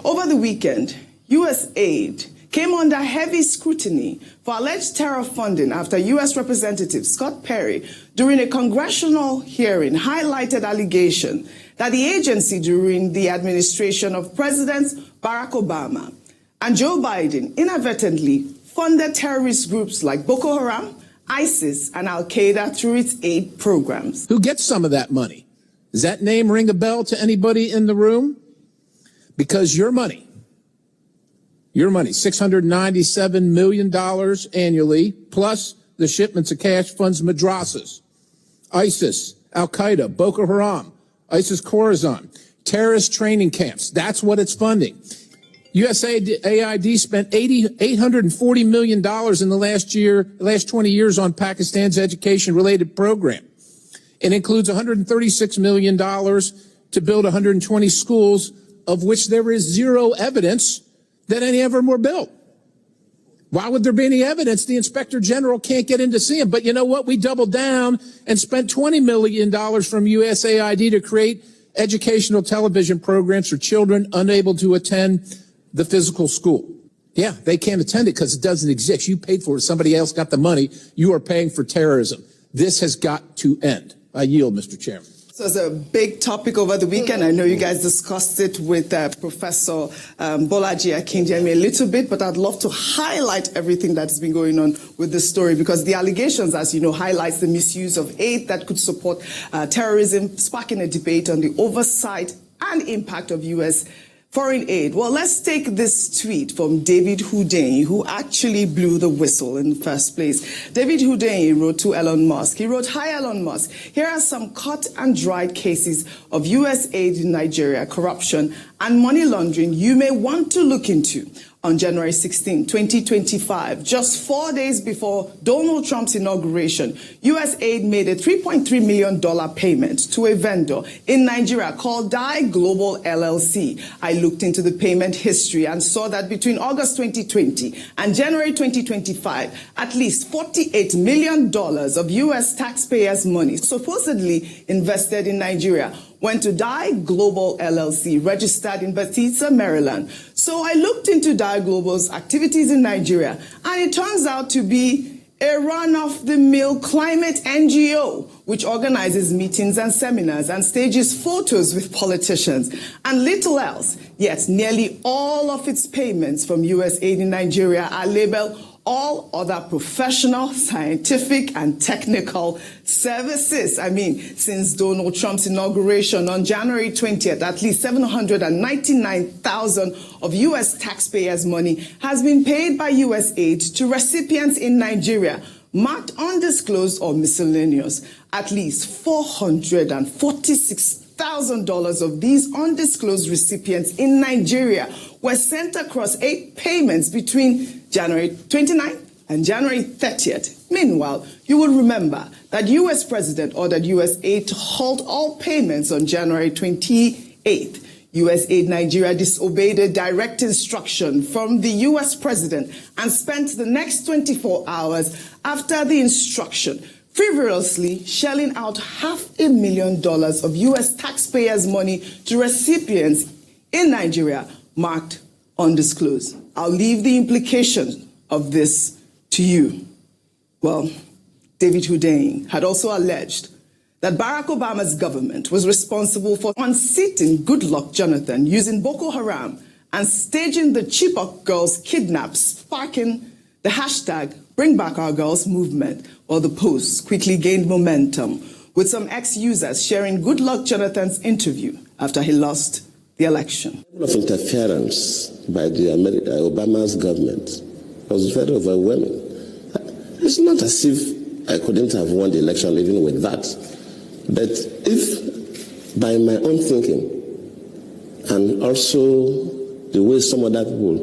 Over the weekend, U.S. aid came under heavy scrutiny for alleged terror funding after U.S. Representative Scott Perry, during a congressional hearing, highlighted allegation that the agency during the administration of Presidents Barack Obama and Joe Biden inadvertently funded terrorist groups like Boko Haram, ISIS, and Al-Qaeda through its aid programs. Who gets some of that money? Does that name ring a bell to anybody in the room? Because your money, $697 million annually, plus the shipments of cash funds madrasas, ISIS, Al-Qaeda, Boko Haram, ISIS Khorasan, terrorist training camps. That's what it's funding. USAID spent $840 million in the last 20 years on Pakistan's education-related program. It includes $136 million to build 120 schools, of which there is zero evidence that any of them were built. Why would there be any evidence? The Inspector General can't get in to see them. But you know what? We doubled down and spent $20 million from USAID to create educational television programs for children unable to attend the physical school. Yeah, they can't attend it because it doesn't exist. You paid for it. Somebody else got the money. You are paying for terrorism. This has got to end. I yield, Mr. Chairman. So it's a big topic over the weekend. I know you guys discussed it with Professor Bolaji Akinjemi a little bit, but I'd love to highlight everything that's been going on with this story, because the allegations, as you know, highlights the misuse of aid that could support terrorism, sparking a debate on the oversight and impact of U.S. foreign aid. Well, let's take this tweet from David Houdain, who actually blew the whistle in the first place. David Houdain wrote to Elon Musk. He wrote, "Hi, Elon Musk. Here are some cut and dried cases of U.S. aid in Nigeria, corruption and money laundering you may want to look into. On January 16, 2025, just 4 days before Donald Trump's inauguration, U.S. aid made a $3.3 million payment to a vendor in Nigeria called Dye Global LLC. I looked into the payment history and saw that between August 2020 and January 2025, at least $48 million of U.S. taxpayers' money supposedly invested in Nigeria went to Dye Global LLC, registered in Bethesda, Maryland. So I looked into Dye Global's activities in Nigeria, and it turns out to be a run-of-the-mill climate NGO, which organizes meetings and seminars and stages photos with politicians and little else. Yet nearly all of its payments from U.S. aid in Nigeria are labeled all other professional, scientific, and technical services. I mean, since Donald Trump's inauguration on January 20th, at least $799,000 of U.S. taxpayers' money has been paid by U.S. aid to recipients in Nigeria, marked undisclosed or miscellaneous. At least $446,000 of these undisclosed recipients in Nigeria were sent across 8 payments between January 29th and January 30th. Meanwhile, you will remember that U.S. President ordered U.S. aid to halt all payments on January 28th. U.S. aid Nigeria disobeyed a direct instruction from the U.S. President and spent the next 24 hours after the instruction frivolously shelling out $500,000 of U.S. taxpayers' money to recipients in Nigeria marked undisclosed. I'll leave the implications of this to you. Well, David Houdain had also alleged that Barack Obama's government was responsible for unseating Goodluck Jonathan using Boko Haram and staging the Chibok girls kidnapped, sparking the hashtag Bring Back Our Girls movement. Well, the post quickly gained momentum, with some ex-users sharing Goodluck Jonathan's interview after he lost the election. The level of interference by the Obama's government was very overwhelming. It's not as if I couldn't have won the election even with that. But if, by my own thinking, and also the way some other people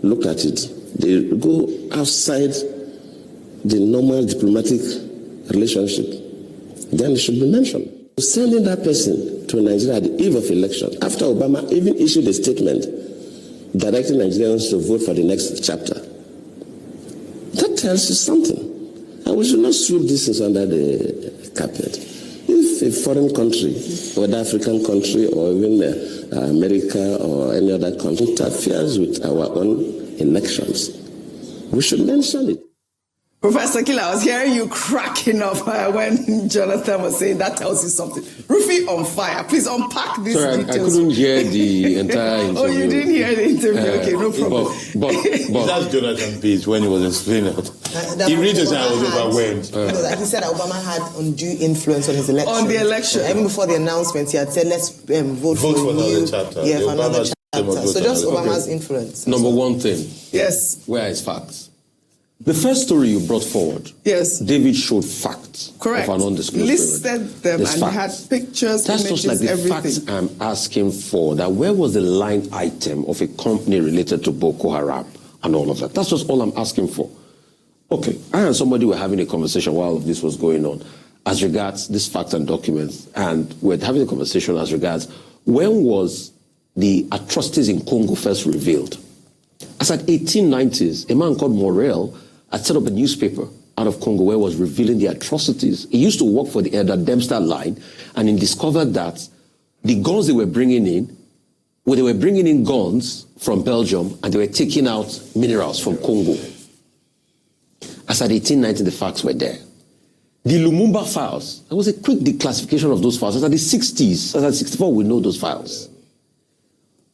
look at it, they go outside the normal diplomatic relationship, then it should be mentioned. Sending that person to Nigeria at the eve of election, after Obama even issued a statement directing Nigerians to vote for the next chapter, that tells you something. And we should not sweep these things under the carpet. If if a foreign country, whether African country or even America or any other country, interferes with our own elections, we should mention it. Professor Killer, I was hearing you cracking up when Jonathan was saying that tells you something. Rufai on fire. Please unpack these details. I couldn't hear the entire interview. Oh, you didn't hear the interview? Okay, no problem. But that's Jonathan Page when he was explaining it. He really said I was overwhelmed. He said that Obama had undue influence on his election. On the election. Even before the announcement, he had said, let's vote for another chapter. Yeah, for another chapter. So just Obama's influence. Number one thing. Yes. Where is facts? The first story you brought forward, yes, David showed facts correct. Of an undisclosed listed them and facts. Had pictures, that's images, just like the everything. facts I'm asking for. That where was the line item of a company related to Boko Haram and all of that? That's just all I'm asking for. Okay, I and somebody were having a conversation while this was going on as regards these facts and documents, and we're having a conversation as regards when was the atrocities in Congo first revealed. As at 1890s, a man called Morel had set up a newspaper out of Congo where he was revealing the atrocities. He used to work for the Elder Dempster line, and he discovered that the guns they were bringing in, they were bringing in guns from Belgium, and they were taking out minerals from Congo. As at 1890, the facts were there. The Lumumba files, there was a quick declassification of those files. As at the 60s, as at 64, we know those files.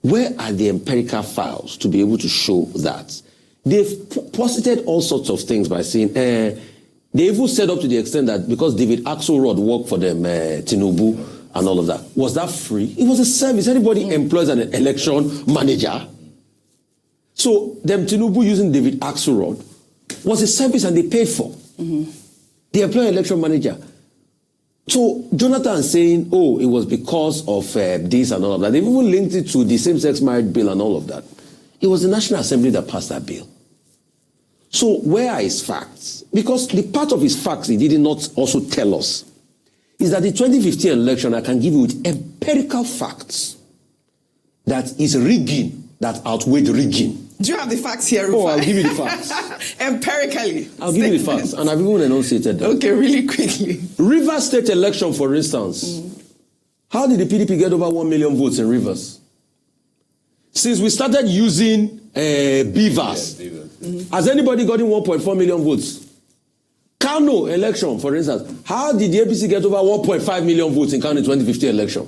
Where are the empirical files to be able to show that? They've posited all sorts of things by saying, they even said up to the extent that because David Axelrod worked for them, Tinubu and all of that, was that free? It was a service. Anybody employs an election manager. So them Tinubu using David Axelrod was a service and they paid for. Mm-hmm. They employ an election manager. So Jonathan saying, oh, it was because of this and all of that. They even linked it to the same-sex marriage bill and all of that. It was the National Assembly that passed that bill. So where are his facts? Because the part of his facts he did not also tell us is that the 2015 election, I can give you with empirical facts that is rigging that outweighed rigging. Do you have the facts here, Rufai? Oh, I'll give you the facts. Empirically. I'll give you the facts, and I've even enunciated them. Okay, really quickly. Rivers State election, for instance. How did the PDP get over 1 million votes in Rivers? Since we started using beavers, has anybody gotten 1.4 million votes? Kano election, for instance. How did the APC get over 1.5 million votes in Kano 2015 election?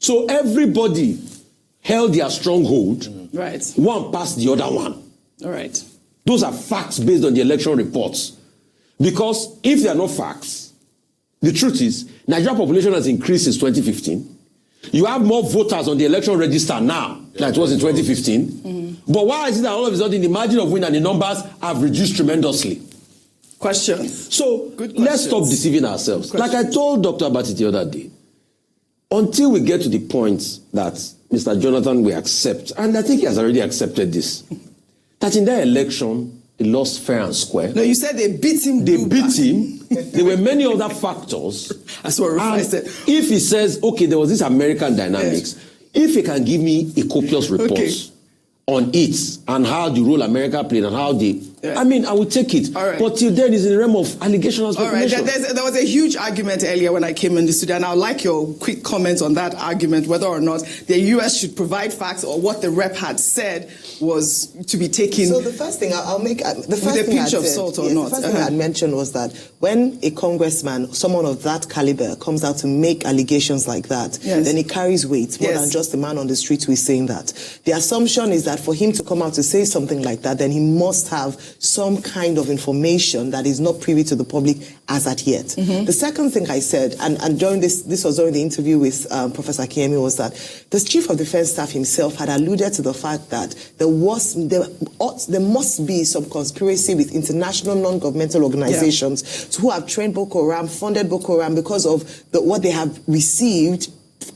So everybody held their stronghold. Right. One passed the other one. All right. Those are facts based on the election reports. Because if they are not facts, the truth is, Nigerian population has increased since 2015. You have more voters on the election register now than it was in 2015. Mm-hmm. But why is it that all of a sudden the margin of win and the numbers have reduced tremendously? Questions. So let's stop deceiving ourselves. Like I told Dr. Abati the other day, until we get to the point that Mr. Jonathan will accept, and I think he has already accepted this, that in their election, he lost fair and square. No, you said they beat him. They beat him. There were many other factors. That's what Rufai said. If he says, okay, there was this American dynamics, if he can give me a copious report on it and how the role America played and how they... I mean, I will take it. All right. But till then, it's in the realm of allegation and speculation. All right. There was a huge argument earlier when I came in the studio, and I would like your quick comments on that argument, whether or not the U.S. should provide facts or what the rep had said was to be taken. So the first thing I'll make... The first with a thing pinch of salt or not. The first thing I mentioned was that when a congressman, someone of that caliber, comes out to make allegations like that, then it carries weight more than just a man on the street who is saying that. The assumption is that for him to come out to say something like that, then he must have some kind of information that is not privy to the public as at yet. Mm-hmm. The second thing I said, and during this was during the interview with Professor Akinyemi, was that the Chief of Defense Staff himself had alluded to the fact that there must be some conspiracy with international non-governmental organizations who have trained Boko Haram, funded Boko Haram because of what they have received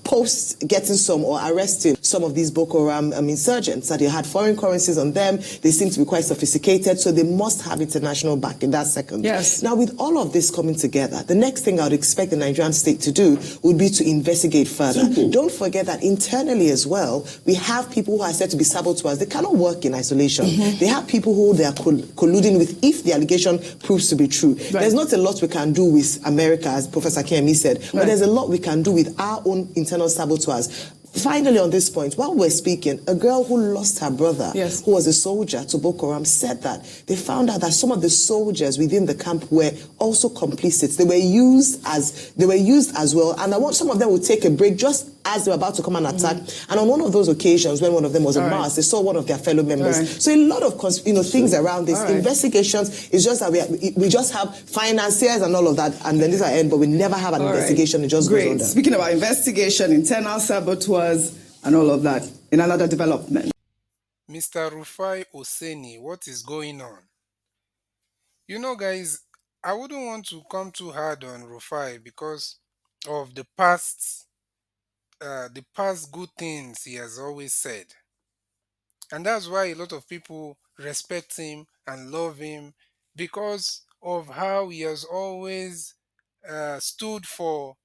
post getting some or arresting some of these Boko Haram insurgents, that they had foreign currencies on them. They seem to be quite sophisticated, so they must have international backing. That second. Yes. Now, with all of this coming together, the next thing I would expect the Nigerian state to do would be to investigate further. Simple. Don't forget that internally as well, we have people who are said to be saboteurs. They cannot work in isolation. They have people who they are colluding with if the allegation proves to be true. Right. There's not a lot we can do with America, as Professor Kemi said, but there's a lot we can do with our own internal saboteurs. Finally, on this point, while we're speaking, a girl who lost her brother, who was a soldier to Boko Haram, said that they found out that some of the soldiers within the camp were also complicit. They were used as well, and I want some of them would take a break just as they were about to come and attack. And on one of those occasions, when one of them was on Mars, they saw one of their fellow members. So a lot of things around this. Investigations is just that we just have financiers and all of that, and then this will end, but we never have an investigation. It just goes on. Speaking about investigation, internal saboteurs, and all of that, in another development. Mr. Rufai Oseni, what is going on? You know, guys, I wouldn't want to come too hard on Rufai because of the past good things he has always said. And that's why a lot of people respect him and love him, because of how he has always stood for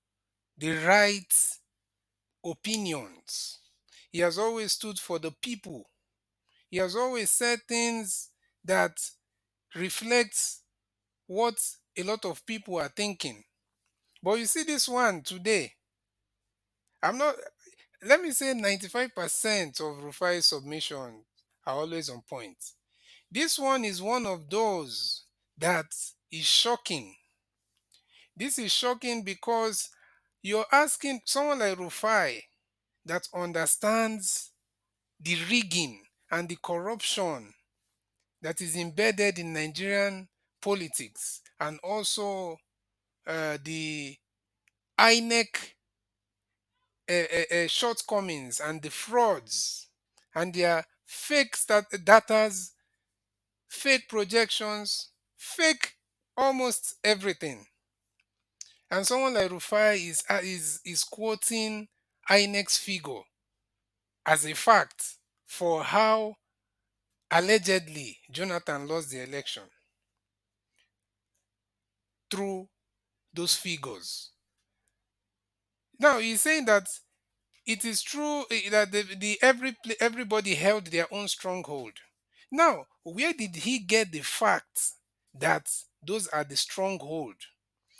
the right opinions. He has always stood for the people. He has always said things that reflects what a lot of people are thinking. But you see this one today, let me say 95% of Rufai's submissions are always on point. This one is one of those that is shocking. This is shocking because you're asking someone like Rufai that understands the rigging and the corruption that is embedded in Nigerian politics, and also the INEC shortcomings and the frauds and their fake datas, fake projections, fake almost everything. And someone like Rufai is quoting INEC's figure as a fact for how allegedly Jonathan lost the election through those figures. Now he's saying that it is true that everybody held their own stronghold. Now, where did he get the fact that those are the stronghold?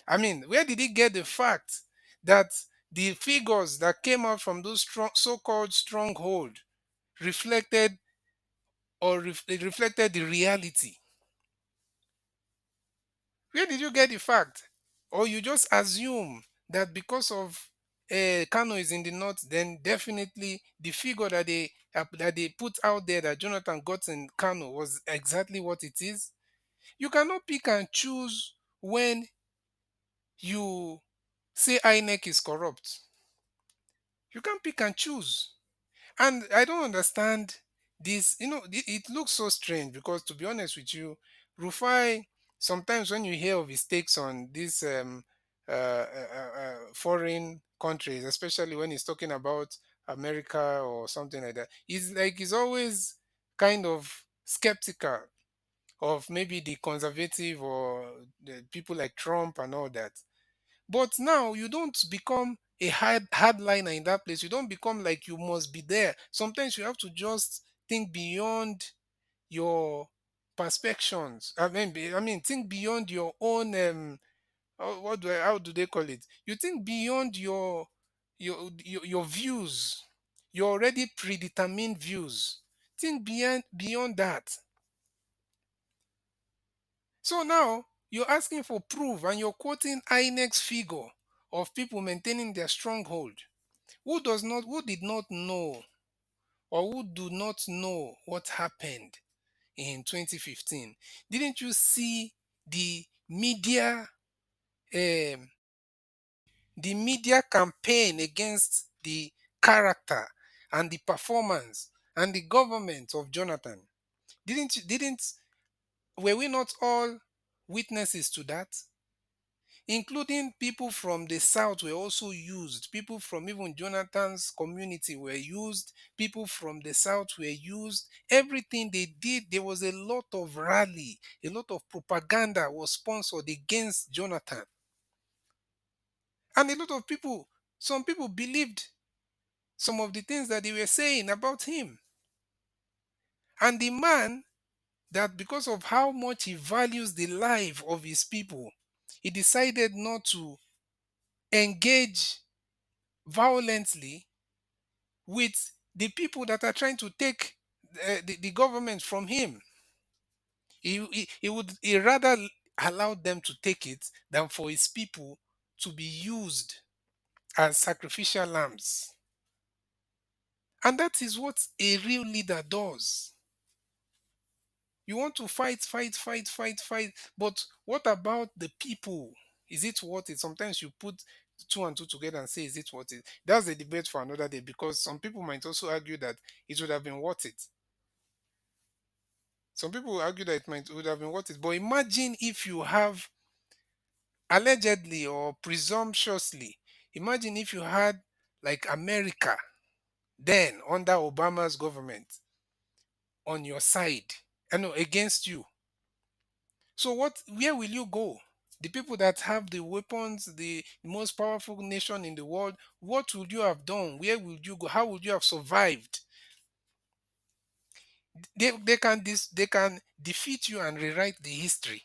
I mean, where did he get the fact that the figures that came out from those so-called stronghold reflected reflected the reality? Where did you get the fact? Or you just assume that because of Kano is in the north, then definitely the figure that they put out there that Jonathan got in Kano was exactly what it is? You cannot pick and choose when you say INEC is corrupt. You can't pick and choose. And I don't understand this. It looks so strange because, to be honest with you, Rufai, sometimes when you hear of his takes on these foreign countries, especially when he's talking about America or something like that, he's always kind of skeptical of maybe the conservative or the people like Trump and all that. But now you don't become a hardliner in that place. You don't become like you must be there. Sometimes you have to just think beyond your perspectives. I mean, think beyond your own. How do they call it? You think beyond your views, your already predetermined views. Think beyond that. So now you're asking for proof and you're quoting INEX figure of people maintaining their stronghold. Who did not know, or who do not know what happened in 2015? Didn't you see um, the media campaign against the character and the performance and the government of Jonathan? Didn't were we not all witnesses to that? including people from the south were also used. People from even Jonathan's community were used. People from the south were used. Everything they did, there was a lot of rally, a lot of propaganda was sponsored against Jonathan. And a lot of people, some people believed some of the things that they were saying about him. And the man, that because of how much he values the life of his people, he decided not to engage violently with the people that are trying to take the government from him. He rather allow them to take it than for his people to be used as sacrificial lambs. And that is what a real leader does. You want to fight, fight, fight, fight, fight. But what about the people? Is it worth it? Sometimes you put two and two together and say, is it worth it? That's a debate for another day, because some people might also argue that it would have been worth it. Some people will argue that would have been worth it. But imagine if you have, allegedly or presumptuously, imagine if you had like America then under Obama's government on your side and against you. So where will you go? The people that have the weapons, the most powerful nation in the world, what would you have done? Where would you go? How would you have survived? They can defeat you and rewrite the history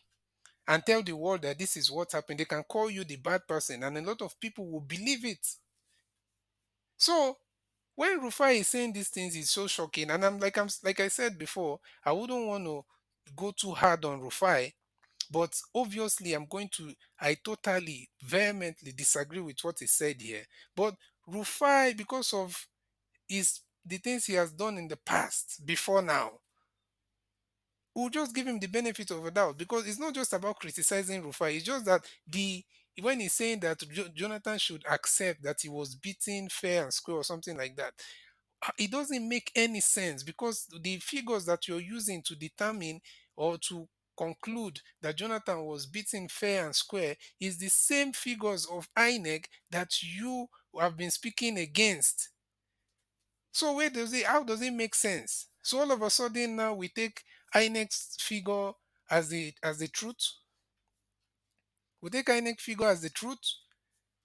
and tell the world that this is what happened. They can call you the bad person, and a lot of people will believe it. So when Rufai is saying these things, it's so shocking. And I'm like I said before, I wouldn't want to go too hard on Rufai. But obviously, I totally, vehemently disagree with what he said here. But Rufai, because of the things he has done in the past, before now, we'll just give him the benefit of a doubt, because it's not just about criticizing Rufai. It's just that when he's saying that Jonathan should accept that he was beaten fair and square or something like that, it doesn't make any sense, because the figures that you're using to determine or to conclude that Jonathan was beaten fair and square is the same figures of INEC that you have been speaking against. So how does it make sense? So all of a sudden now we take INEC's figure as the truth. We take INEC figure as the truth.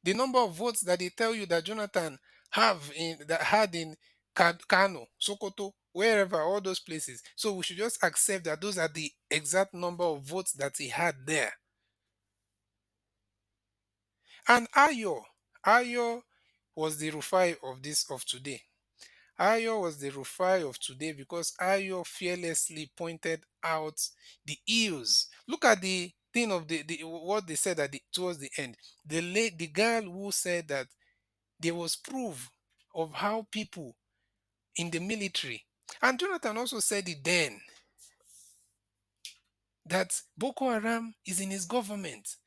The number of votes that they tell you that Jonathan had in Kano, Sokoto, wherever, all those places. So we should just accept that those are the exact number of votes that he had there. And Ayo was the Rufai of today. Ayo was the Rufai of today because Ayo fearlessly pointed out the ills. Look at the thing of what they said towards the end. The girl who said that there was proof of how people in the military, and Jonathan also said it then, that Boko Haram is in his government.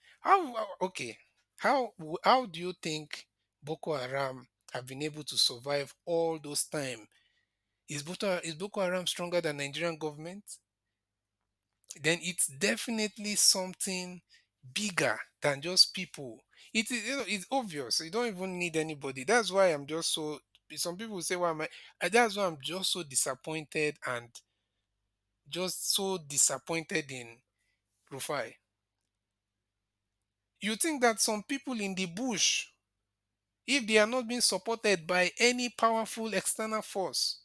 Okay, how do you think Boko Haram have been able to survive all those time? Is Boko Haram stronger than Nigerian government? Then it's definitely something bigger than just people. It is, it's obvious. You don't even need anybody. That's why I'm just so. Some people say, "Why am I?" That's why I'm just so disappointed and just so disappointed in Rufai. You think that some people in the bush, if they are not being supported by any powerful external force,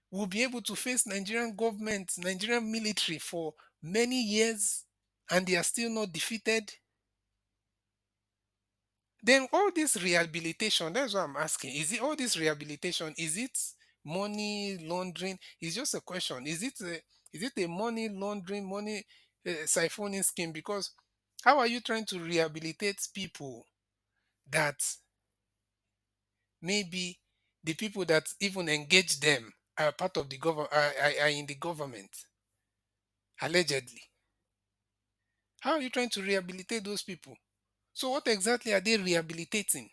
will be able to face Nigerian government, Nigerian military for many years, and they are still not defeated? Then all this rehabilitation, that's what I'm asking. Is it all this rehabilitation? Is it money laundering? It's just a question. Is it a money laundering, money siphoning scheme? Because how are you trying to rehabilitate people that maybe the people that even engage them are part of the government, are in the government, allegedly? How are you trying to rehabilitate those people? So what exactly are they rehabilitating?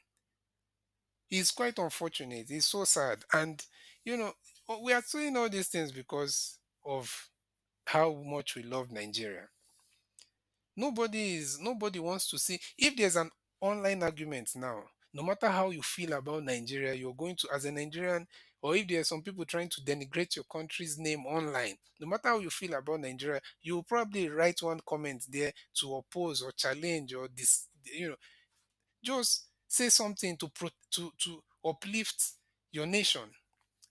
It's quite unfortunate. It's so sad. And, we are saying all these things because of how much we love Nigeria. Nobody wants to see. If there's an online argument now, no matter how you feel about Nigeria, you're going to, as a Nigerian, or if there are some people trying to denigrate your country's name online, no matter how you feel about Nigeria, you'll probably write one comment there to oppose or challenge or just say something to uplift your nation.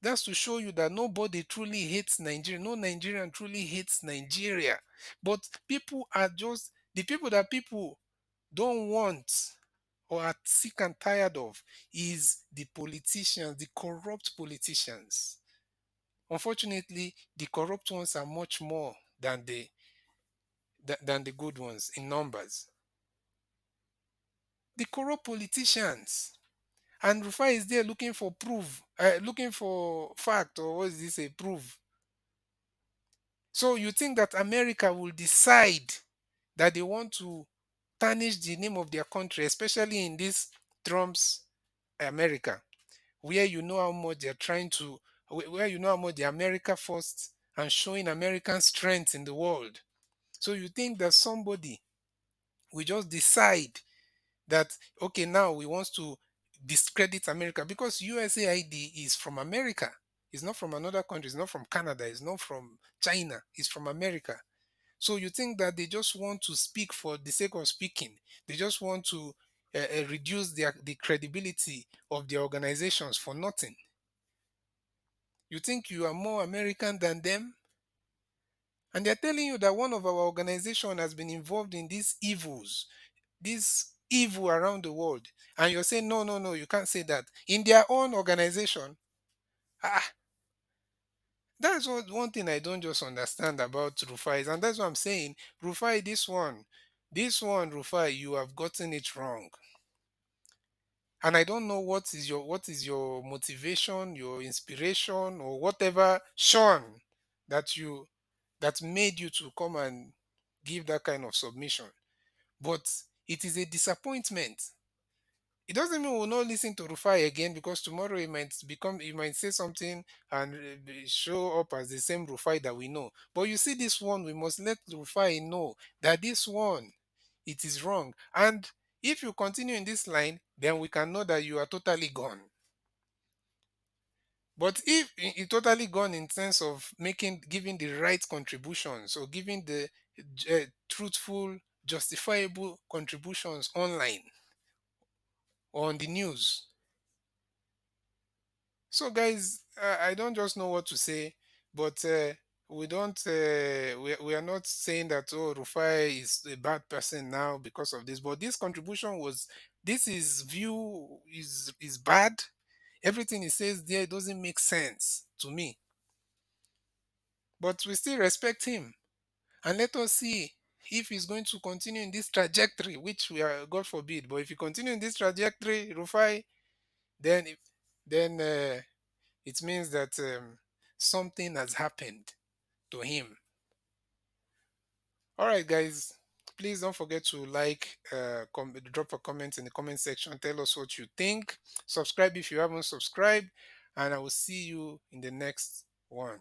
That's to show you that nobody truly hates Nigeria. No Nigerian truly hates Nigeria. But people are just the people that people don't want or are sick and tired of is the politicians, the corrupt politicians. Unfortunately, the corrupt ones are much more than the good ones in numbers. The corrupt politicians. And Rufai is there looking for proof, looking for fact, or what is this, a proof. So you think that America will decide that they want to tarnish the name of their country, especially in this Trump's America, where you know how much they're trying to, where you know how much they're America first and showing American strength in the world. So you think that somebody will just decide that, okay, now we want to discredit America because USAID is from America. It's not from another country. It's not from Canada. It's not from China. It's from America. So you think that they just want to speak for the sake of speaking? They just want to reduce the credibility of their organizations for nothing? You think you are more American than them? And they're telling you that one of our organization has been involved in these evils, this evil around the world. And you're saying, no, no, no, you can't say that. In their own organization. Ah, that's what one thing I don't just understand about Rufai is, and that's what I'm saying. Rufai, this one, Rufai, you have gotten it wrong. And I don't know what is your motivation, your inspiration, or whatever, Sean, that made you to come and give that kind of submission. But it is a disappointment. It doesn't mean we'll not listen to Rufai again because tomorrow he might say something and show up as the same Rufai that we know. But you see, this one, we must let Rufai know that this one, it is wrong. And if you continue in this line, then we can know that you are totally gone. But if totally gone in sense of giving the right contributions or giving the truthful, justifiable contributions online or on the news. So, guys, I don't just know what to say, but we don't. We are not saying that Rufai is a bad person now because of this. But this contribution was. This is view is bad. Everything he says there doesn't make sense to me. But we still respect him, and let us see if he's going to continue in this trajectory, which we are, God forbid. But if you continue in this trajectory, Rufai, then if, then. It means that something has happened to him. All right, guys. Please don't forget to drop a comment in the comment section. Tell us what you think. Subscribe if you haven't subscribed. And I will see you in the next one.